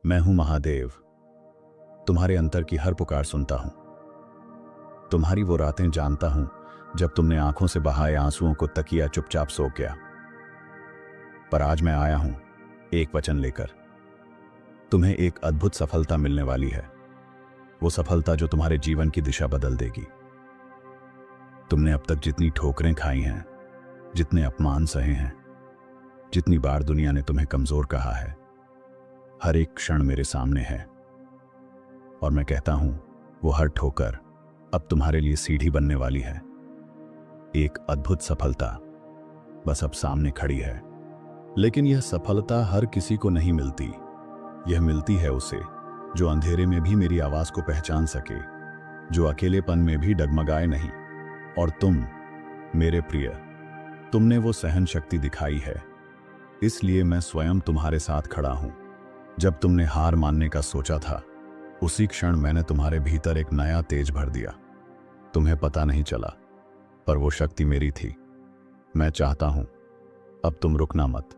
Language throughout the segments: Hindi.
मैं हूं महादेव। तुम्हारे अंतर की हर पुकार सुनता हूं। तुम्हारी वो रातें जानता हूं जब तुमने आंखों से बहाए आंसुओं को तकिया चुपचाप सो गया। पर आज मैं आया हूं एक वचन लेकर। तुम्हें एक अद्भुत सफलता मिलने वाली है, वो सफलता जो तुम्हारे जीवन की दिशा बदल देगी। तुमने अब तक जितनी ठोकरें खाई हैं, जितने अपमान सहे हैं, जितनी बार दुनिया ने तुम्हें कमजोर कहा है, हर एक क्षण मेरे सामने है। और मैं कहता हूं वो हर ठोकर अब तुम्हारे लिए सीढ़ी बनने वाली है। एक अद्भुत सफलता बस अब सामने खड़ी है। लेकिन यह सफलता हर किसी को नहीं मिलती। यह मिलती है उसे जो अंधेरे में भी मेरी आवाज को पहचान सके, जो अकेलेपन में भी डगमगाए नहीं। और तुम मेरे प्रिय, तुमने वो सहन शक्ति दिखाई है, इसलिए मैं स्वयं तुम्हारे साथ खड़ा हूं। जब तुमने हार मानने का सोचा था, उसी क्षण मैंने तुम्हारे भीतर एक नया तेज भर दिया। तुम्हें पता नहीं चला, पर वो शक्ति मेरी थी। मैं चाहता हूं अब तुम रुकना मत,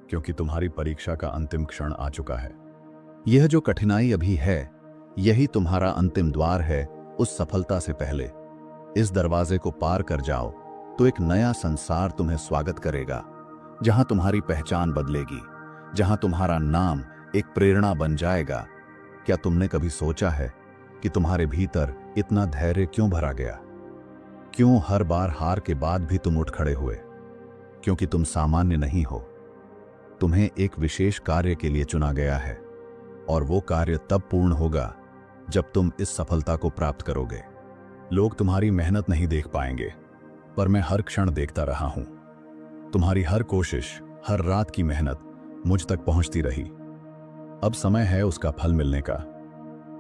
क्योंकि तुम्हारी परीक्षा का अंतिम क्षण आ चुका है। यह जो कठिनाई अभी है, यही तुम्हारा अंतिम द्वार है उस सफलता से पहले। इस दरवाजे को पार कर जाओ तो एक नया संसार तुम्हें स्वागत करेगा, जहां तुम्हारी पहचान बदलेगी, जहां तुम्हारा नाम एक प्रेरणा बन जाएगा। क्या तुमने कभी सोचा है कि तुम्हारे भीतर इतना धैर्य क्यों भरा गया? क्यों हर बार हार के बाद भी तुम उठ खड़े हुए? क्योंकि तुम सामान्य नहीं हो। तुम्हें एक विशेष कार्य के लिए चुना गया है, और वो कार्य तब पूर्ण होगा जब तुम इस सफलता को प्राप्त करोगे। लोग तुम्हारी मेहनत नहीं देख पाएंगे, पर मैं हर क्षण देखता रहा हूं। तुम्हारी हर कोशिश, हर रात की मेहनत मुझ तक पहुंचती रही। अब समय है उसका फल मिलने का।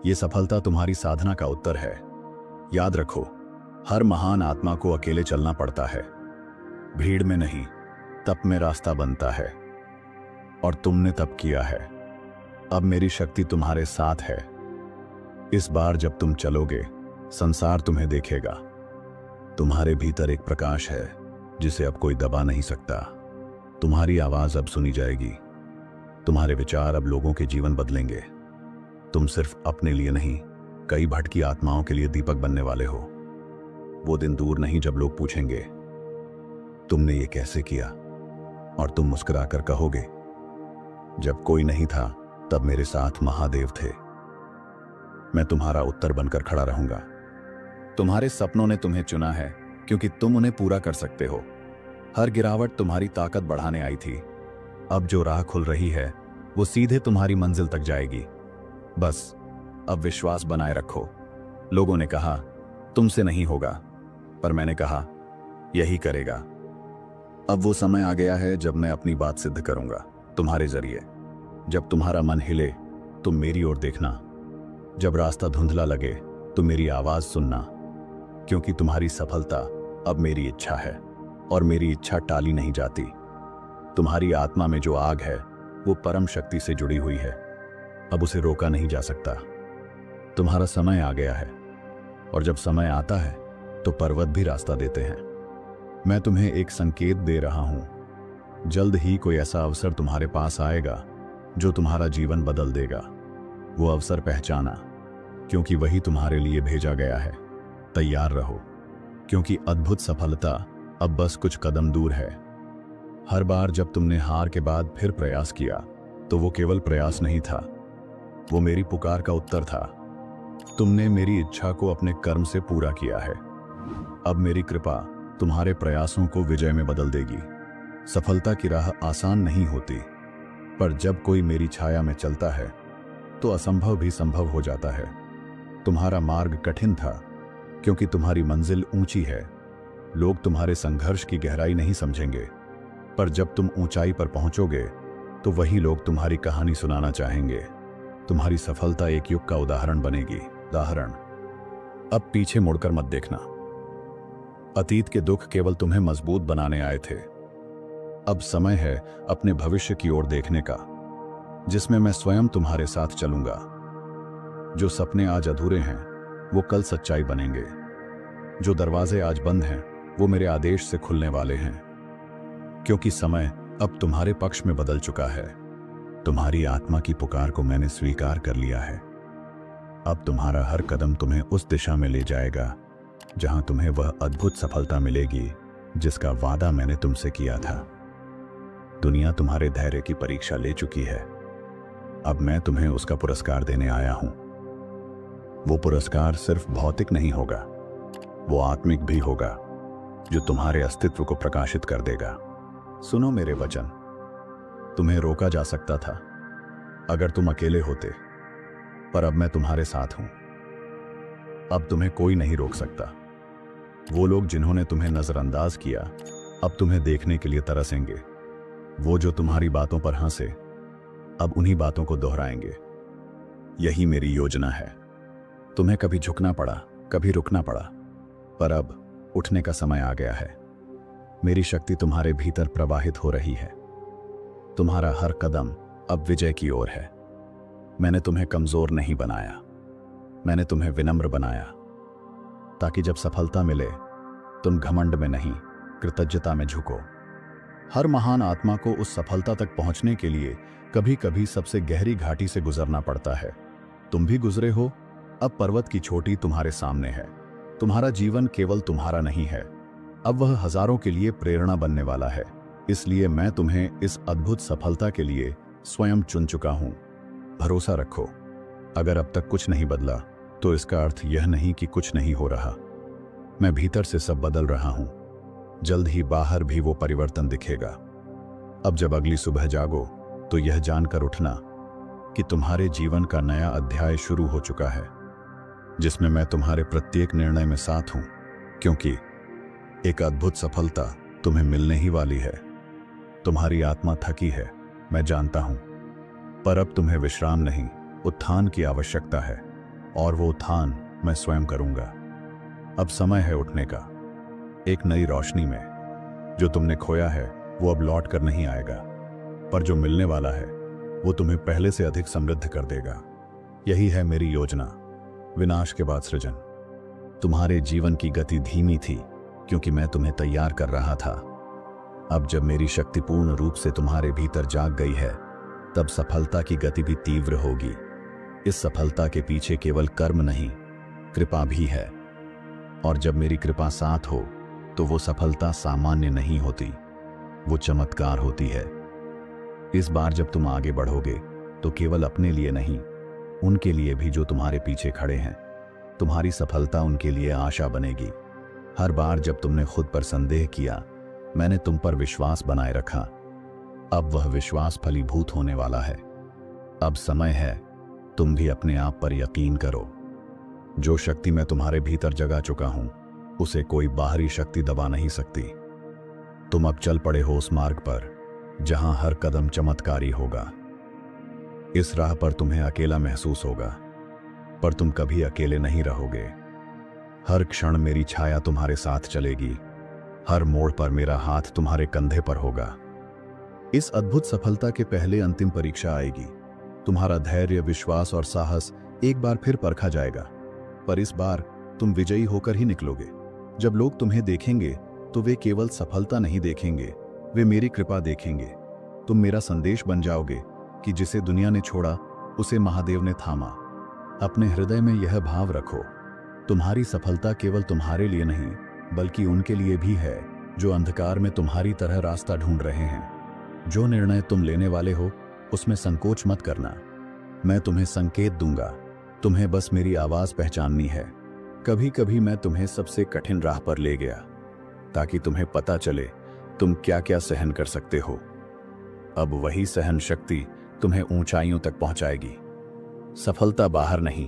यह सफलता तुम्हारी साधना का उत्तर है। याद रखो, हर महान आत्मा को अकेले चलना पड़ता है। भीड़ में नहीं, तप में रास्ता बनता है, और तुमने तप किया है। अब मेरी शक्ति तुम्हारे साथ है। इस बार जब तुम चलोगे, संसार तुम्हें देखेगा। तुम्हारे भीतर एक प्रकाश है जिसे अब कोई दबा नहीं सकता। तुम्हारी आवाज अब सुनी जाएगी। तुम्हारे विचार अब लोगों के जीवन बदलेंगे। तुम सिर्फ अपने लिए नहीं, कई भटकी आत्माओं के लिए दीपक बनने वाले हो। वो दिन दूर नहीं जब लोग पूछेंगे, तुमने ये कैसे किया? और तुम मुस्कुराकर कहोगे, जब कोई नहीं था तब मेरे साथ महादेव थे। मैं तुम्हारा उत्तर बनकर खड़ा रहूंगा। तुम्हारे सपनों ने तुम्हें चुना है, क्योंकि तुम उन्हें पूरा कर सकते हो। हर गिरावट तुम्हारी ताकत बढ़ाने आई थी। अब जो राह खुल रही है, वो सीधे तुम्हारी मंजिल तक जाएगी। बस अब विश्वास बनाए रखो। लोगों ने कहा तुमसे नहीं होगा, पर मैंने कहा यही करेगा। अब वो समय आ गया है जब मैं अपनी बात सिद्ध करूंगा तुम्हारे जरिए। जब तुम्हारा मन हिले तो मेरी ओर देखना। जब रास्ता धुंधला लगे तो मेरी आवाज सुनना, क्योंकि तुम्हारी सफलता अब मेरी इच्छा है, और मेरी इच्छा टाली नहीं जाती। तुम्हारी आत्मा में जो आग है, वो परम शक्ति से जुड़ी हुई है। अब उसे रोका नहीं जा सकता। तुम्हारा समय आ गया है, और जब समय आता है तो पर्वत भी रास्ता देते हैं। मैं तुम्हें एक संकेत दे रहा हूं। जल्द ही कोई ऐसा अवसर तुम्हारे पास आएगा जो तुम्हारा जीवन बदल देगा। वो अवसर पहचाना, क्योंकि वही तुम्हारे लिए भेजा गया है। तैयार रहो, क्योंकि अद्भुत सफलता अब बस कुछ कदम दूर है। हर बार जब तुमने हार के बाद फिर प्रयास किया, तो वो केवल प्रयास नहीं था, वो मेरी पुकार का उत्तर था। तुमने मेरी इच्छा को अपने कर्म से पूरा किया है। अब मेरी कृपा तुम्हारे प्रयासों को विजय में बदल देगी। सफलता की राह आसान नहीं होती, पर जब कोई मेरी छाया में चलता है तो असंभव भी संभव हो जाता है। तुम्हारा मार्ग कठिन था, क्योंकि तुम्हारी मंजिल ऊंची है। लोग तुम्हारे संघर्ष की गहराई नहीं समझेंगे, पर जब तुम ऊंचाई पर पहुंचोगे तो वही लोग तुम्हारी कहानी सुनाना चाहेंगे। तुम्हारी सफलता एक युग का उदाहरण बनेगी। उदाहरण। अब पीछे मुड़कर मत देखना। अतीत के दुख केवल तुम्हें मजबूत बनाने आए थे। अब समय है अपने भविष्य की ओर देखने का, जिसमें मैं स्वयं तुम्हारे साथ चलूंगा। जो सपने आज अधूरे हैं, वो कल सच्चाई बनेंगे। जो दरवाजे आज बंद हैं, वो मेरे आदेश से खुलने वाले हैं, क्योंकि समय अब तुम्हारे पक्ष में बदल चुका है। तुम्हारी आत्मा की पुकार को मैंने स्वीकार कर लिया है। अब तुम्हारा हर कदम तुम्हें उस दिशा में ले जाएगा जहां तुम्हें वह अद्भुत सफलता मिलेगी जिसका वादा मैंने तुमसे किया था। दुनिया तुम्हारे धैर्य की परीक्षा ले चुकी है। अब मैं तुम्हें उसका पुरस्कार देने आया हूं। वो पुरस्कार सिर्फ भौतिक नहीं होगा, वो आत्मिक भी होगा, जो तुम्हारे अस्तित्व को प्रकाशित कर देगा। सुनो मेरे वचन, तुम्हें रोका जा सकता था अगर तुम अकेले होते, पर अब मैं तुम्हारे साथ हूं। अब तुम्हें कोई नहीं रोक सकता। वो लोग जिन्होंने तुम्हें नजरअंदाज किया अब तुम्हें देखने के लिए तरसेंगे। वो जो तुम्हारी बातों पर हंसे अब उन्हीं बातों को दोहराएंगे। यही मेरी योजना है। तुम्हें कभी झुकना पड़ा, कभी रुकना पड़ा, पर अब उठने का समय आ गया है। मेरी शक्ति तुम्हारे भीतर प्रवाहित हो रही है। तुम्हारा हर कदम अब विजय की ओर है। मैंने तुम्हें कमजोर नहीं बनाया, मैंने तुम्हें विनम्र बनाया, ताकि जब सफलता मिले तुम घमंड में नहीं, कृतज्ञता में झुको। हर महान आत्मा को उस सफलता तक पहुंचने के लिए कभी कभी सबसे गहरी घाटी से गुजरना पड़ता है। तुम भी गुजरे हो। अब पर्वत की चोटी तुम्हारे सामने है। तुम्हारा जीवन केवल तुम्हारा नहीं है, अब वह हजारों के लिए प्रेरणा बनने वाला है। इसलिए मैं तुम्हें इस अद्भुत सफलता के लिए स्वयं चुन चुका हूं। भरोसा रखो। अगर अब तक कुछ नहीं बदला तो इसका अर्थ यह नहीं कि कुछ नहीं हो रहा। मैं भीतर से सब बदल रहा हूं। जल्द ही बाहर भी वो परिवर्तन दिखेगा। अब जब अगली सुबह जागो तो यह जानकर उठना कि तुम्हारे जीवन का नया अध्याय शुरू हो चुका है, जिसमें मैं तुम्हारे प्रत्येक निर्णय में साथ हूं, क्योंकि एक अद्भुत सफलता तुम्हें मिलने ही वाली है। तुम्हारी आत्मा थकी है, मैं जानता हूं, पर अब तुम्हें विश्राम नहीं, उत्थान की आवश्यकता है, और वो उत्थान मैं स्वयं करूंगा। अब समय है उठने का। एक नई रोशनी में। जो तुमने खोया है वो अब लौट कर नहीं आएगा, पर जो मिलने वाला है वो तुम्हें पहले से अधिक समृद्ध कर देगा। यही है मेरी योजना, विनाश के बाद सृजन। तुम्हारे जीवन की गति धीमी थी क्योंकि मैं तुम्हें तैयार कर रहा था। अब जब मेरी शक्ति पूर्ण रूप से तुम्हारे भीतर जाग गई है, तब सफलता की गति भी तीव्र होगी। इस सफलता के पीछे केवल कर्म नहीं, कृपा भी है। और जब मेरी कृपा साथ हो तो वो सफलता सामान्य नहीं होती, वो चमत्कार होती है। इस बार जब तुम आगे बढ़ोगे तो केवल अपने लिए नहीं, उनके लिए भी जो तुम्हारे पीछे खड़े हैं। तुम्हारी सफलता उनके लिए आशा बनेगी। हर बार जब तुमने खुद पर संदेह किया, मैंने तुम पर विश्वास बनाए रखा। अब वह विश्वास फलीभूत होने वाला है। अब समय है तुम भी अपने आप पर यकीन करो। जो शक्ति मैं तुम्हारे भीतर जगा चुका हूं, उसे कोई बाहरी शक्ति दबा नहीं सकती। तुम अब चल पड़े हो उस मार्ग पर जहां हर कदम चमत्कारी होगा। इस राह पर तुम्हें अकेला महसूस होगा, पर तुम कभी अकेले नहीं रहोगे। हर क्षण मेरी छाया तुम्हारे साथ चलेगी, हर मोड़ पर मेरा हाथ तुम्हारे कंधे पर होगा। इस अद्भुत सफलता के पहले अंतिम परीक्षा आएगी। तुम्हारा धैर्य, विश्वास और साहस एक बार फिर परखा जाएगा, पर इस बार तुम विजयी होकर ही निकलोगे। जब लोग तुम्हें देखेंगे तो वे केवल सफलता नहीं देखेंगे, वे मेरी कृपा देखेंगे। तुम मेरा संदेश बन जाओगे कि जिसे दुनिया ने छोड़ा उसे महादेव ने थामा। अपने हृदय में यह भाव रखो, तुम्हारी सफलता केवल तुम्हारे लिए नहीं बल्कि उनके लिए भी है जो अंधकार में तुम्हारी तरह रास्ता ढूंढ रहे हैं। जो निर्णय तुम लेने वाले हो उसमें संकोच मत करना। मैं तुम्हें संकेत दूंगा, तुम्हें बस मेरी आवाज पहचाननी है। कभी कभी मैं तुम्हें सबसे कठिन राह पर ले गया ताकि तुम्हें पता चले तुम क्या क्या सहन कर सकते हो। अब वही सहन शक्ति तुम्हें ऊंचाइयों तक पहुंचाएगी। सफलता बाहर नहीं,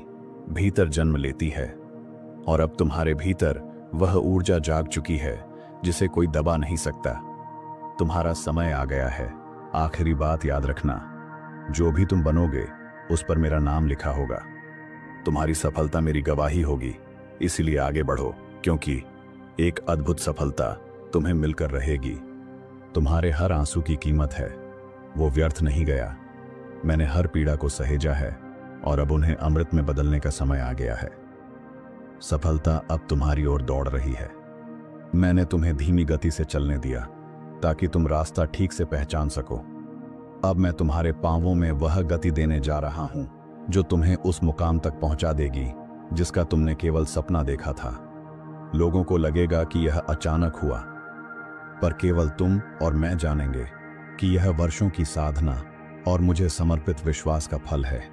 भीतर जन्म लेती है, और अब तुम्हारे भीतर वह ऊर्जा जाग चुकी है जिसे कोई दबा नहीं सकता। तुम्हारा समय आ गया है। आखिरी बात याद रखना, जो भी तुम बनोगे उस पर मेरा नाम लिखा होगा। तुम्हारी सफलता मेरी गवाही होगी, इसलिए आगे बढ़ो, क्योंकि एक अद्भुत सफलता तुम्हें मिलकर रहेगी। तुम्हारे हर आंसू की कीमत है, वो व्यर्थ नहीं गया। मैंने हर पीड़ा को सहेजा है और अब उन्हें अमृत में बदलने का समय आ गया है। सफलता अब तुम्हारी ओर दौड़ रही है। मैंने तुम्हें धीमी गति से चलने दिया ताकि तुम रास्ता ठीक से पहचान सको। अब मैं तुम्हारे पांवों में वह गति देने जा रहा हूं जो तुम्हें उस मुकाम तक पहुंचा देगी जिसका तुमने केवल सपना देखा था। लोगों को लगेगा कि यह अचानक हुआ, पर केवल तुम और मैं जानेंगे कि यह वर्षों की साधना और मुझे समर्पित विश्वास का फल है।